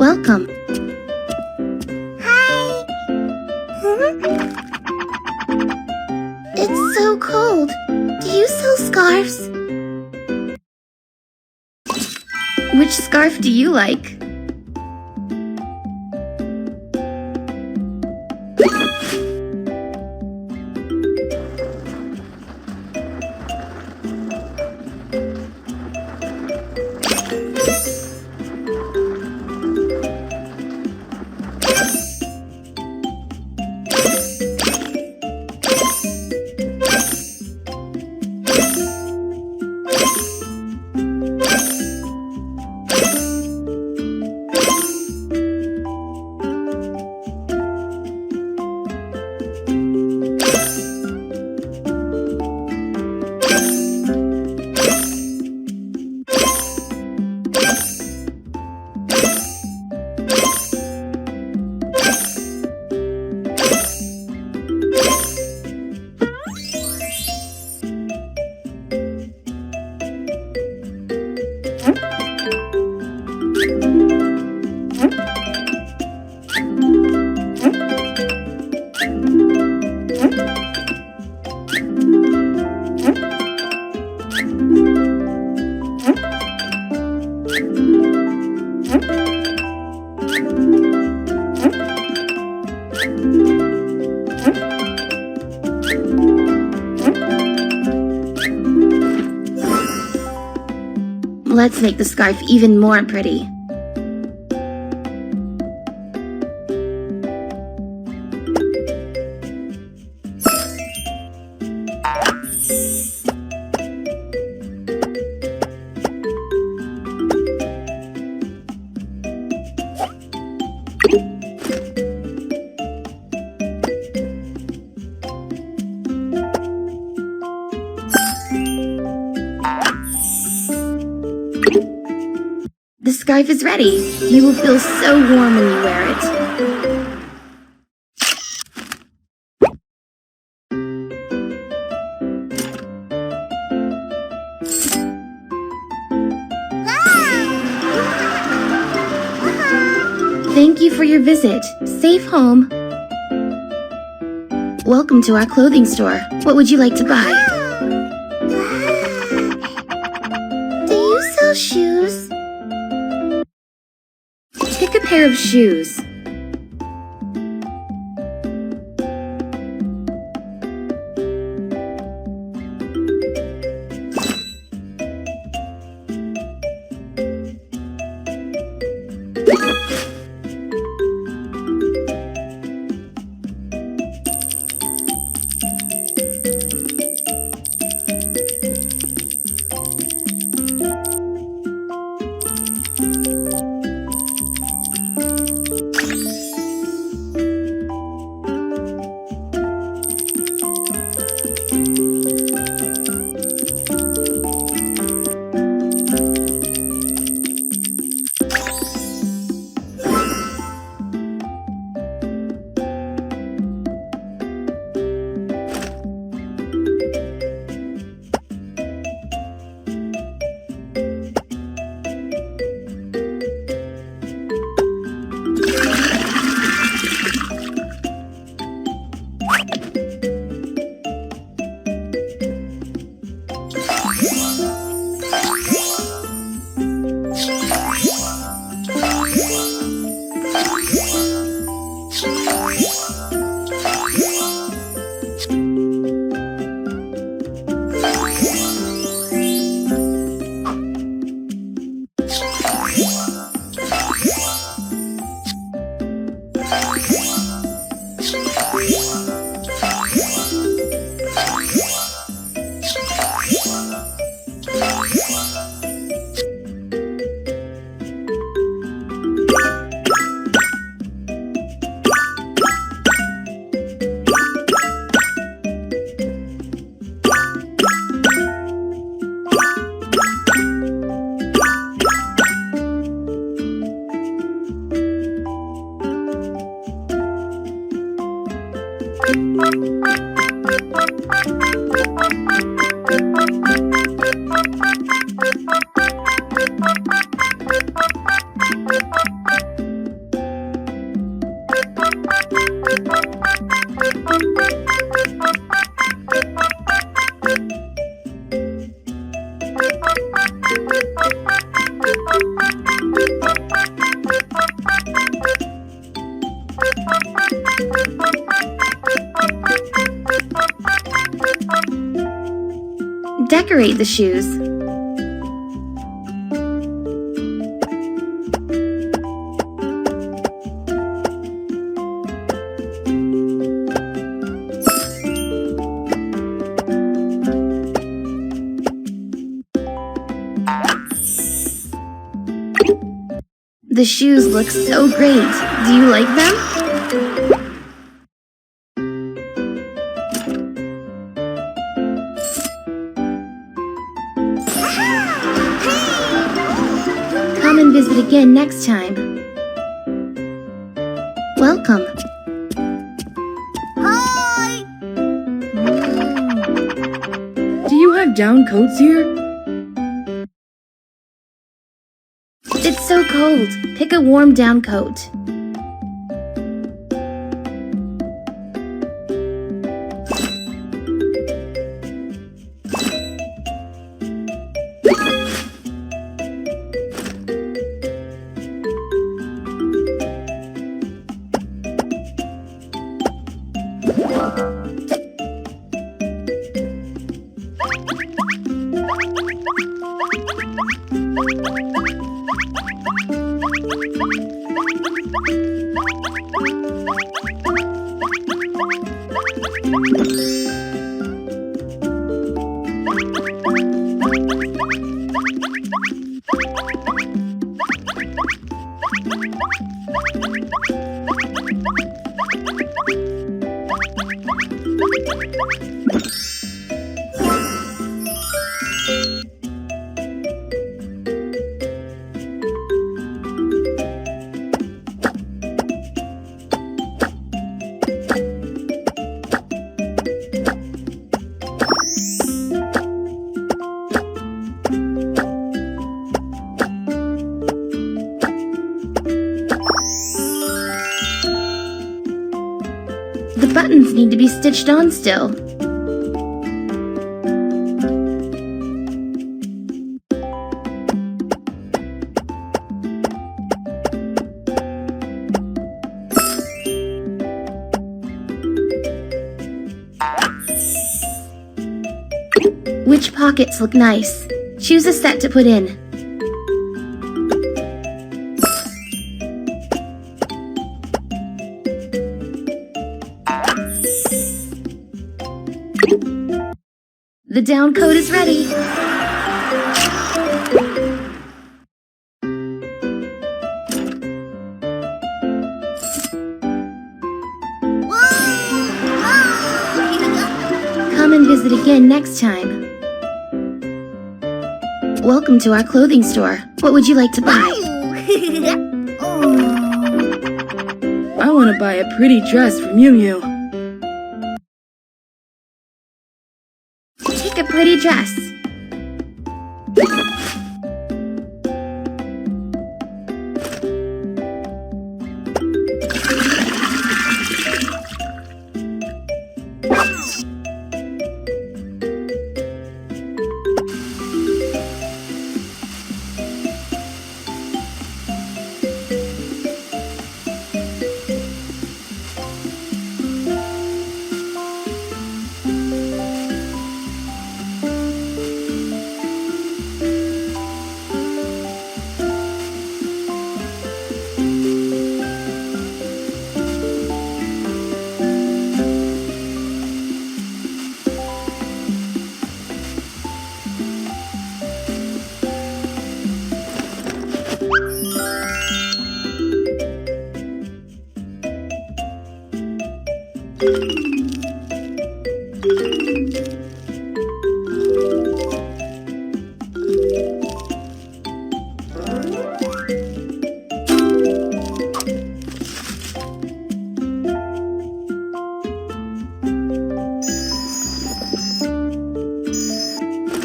Welcome. Hi. It's so cold. Do you sell scarves? Which scarf do you like? Let's make the scarf even more pretty. The scarf is ready. You will feel so warm when you wear it. Thank you for your visit. Safe home. Welcome to our clothing store. What would you like to buy? Do you sell shoes? Pick a pair of shoes. decorate the shoes. The shoes look so great. Do you like them? Come and visit again next time. Welcome. Hi! Do you have down coats here? It's so cold. Pick a warm down coat. The buttons need to be stitched on still. Which pockets look nice? Choose a set to put in. The down coat is ready. Come and visit again next time. Welcome to our clothing store. What would you like to buy? I want to buy a pretty dress from Miu Miu. Pick a pretty dress.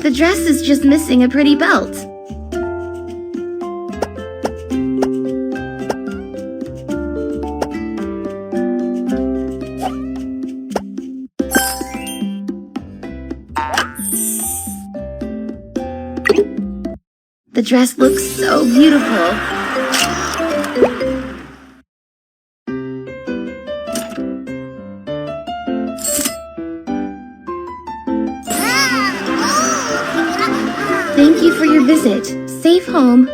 The dress is just missing a pretty belt. The dress looks so beautiful. Thank you for your visit. Safe home.